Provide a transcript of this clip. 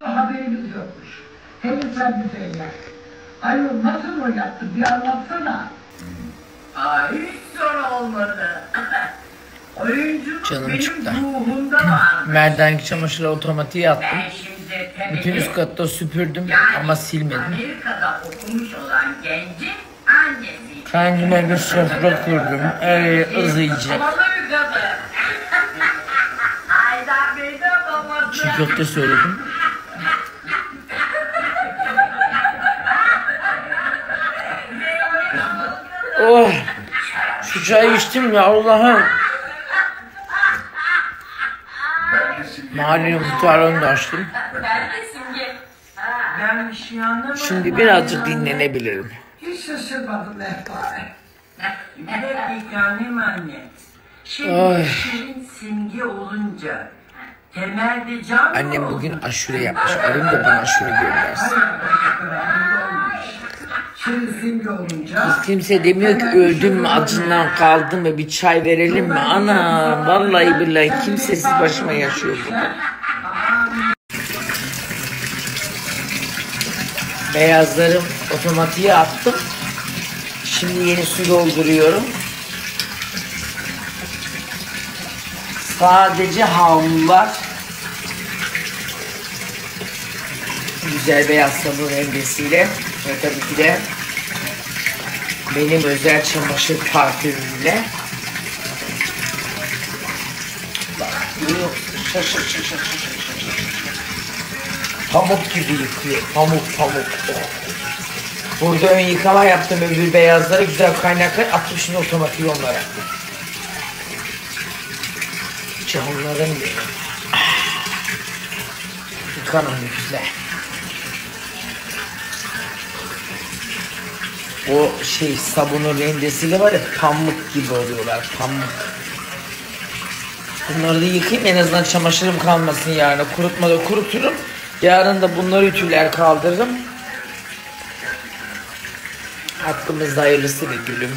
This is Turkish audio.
Haberimiz yokmuş. Hele sen bir söyle. Ayol nasıl oynattı bir anlatsana. Ay hiç zor olmadı. Oyuncu Canım benim çıktı. ruhumda vardı. Merdanki çamaşırı otomatiğe attım. Ben şimdi Bütün temeli, üst katta süpürdüm ama silmedim. Amerika'da okumuş olan gencin annesi. Kendime bir sofra kurdum. Izıyıcı. Havalı bir kadın. Haydar Bey de babası. Çiğ köfte söyledim. Oh! Şu çayı içtim ya Allah'ım. Mahallenin muhtarlığını da açtım. Ben bir şey anlamadım. Şimdi birazcık dinlenebilirim. Hiç şaşırmadım Mehpare. Bir dakika anne. Şimdi Ay. Şirin simge olunca temelde can mı Annem oldu? bugün aşure yapmış. Arayayım da bana aşure göndersin. Şimdi simge olunca Kız kimse demiyor ki öldüm mü, acından kaldım mı, bir çay verelim mi? Ana vallahi billahi kimsesiz başıma yaşıyor burada. Beyazlarım otomatiğe attım. Şimdi yeni su dolduruyorum. Sadece havlular. Güzel beyaz sabun rendesiyle ve tabii ki de benim özel çamaşır parfümümle. Bak görüyor musun? Şaşır. Pamuk gibi yıkıyor. Pamuk. Oh. Burada ön yıkama yaptım, öbür beyazları güzel kaynaklar attım şimdi otomatik onlara. Canlarım benim. Yıkanın güzel. O sabunun rendesiyle var ya pamuk gibi oluyorlar, pamuk. Bunları da yıkayayım en azından çamaşırım kalmasın yarına. Kurutmada kuruturum. Yarın da bunları ütüler kaldırırım. Hakkımızda hayırlısı be gülüm.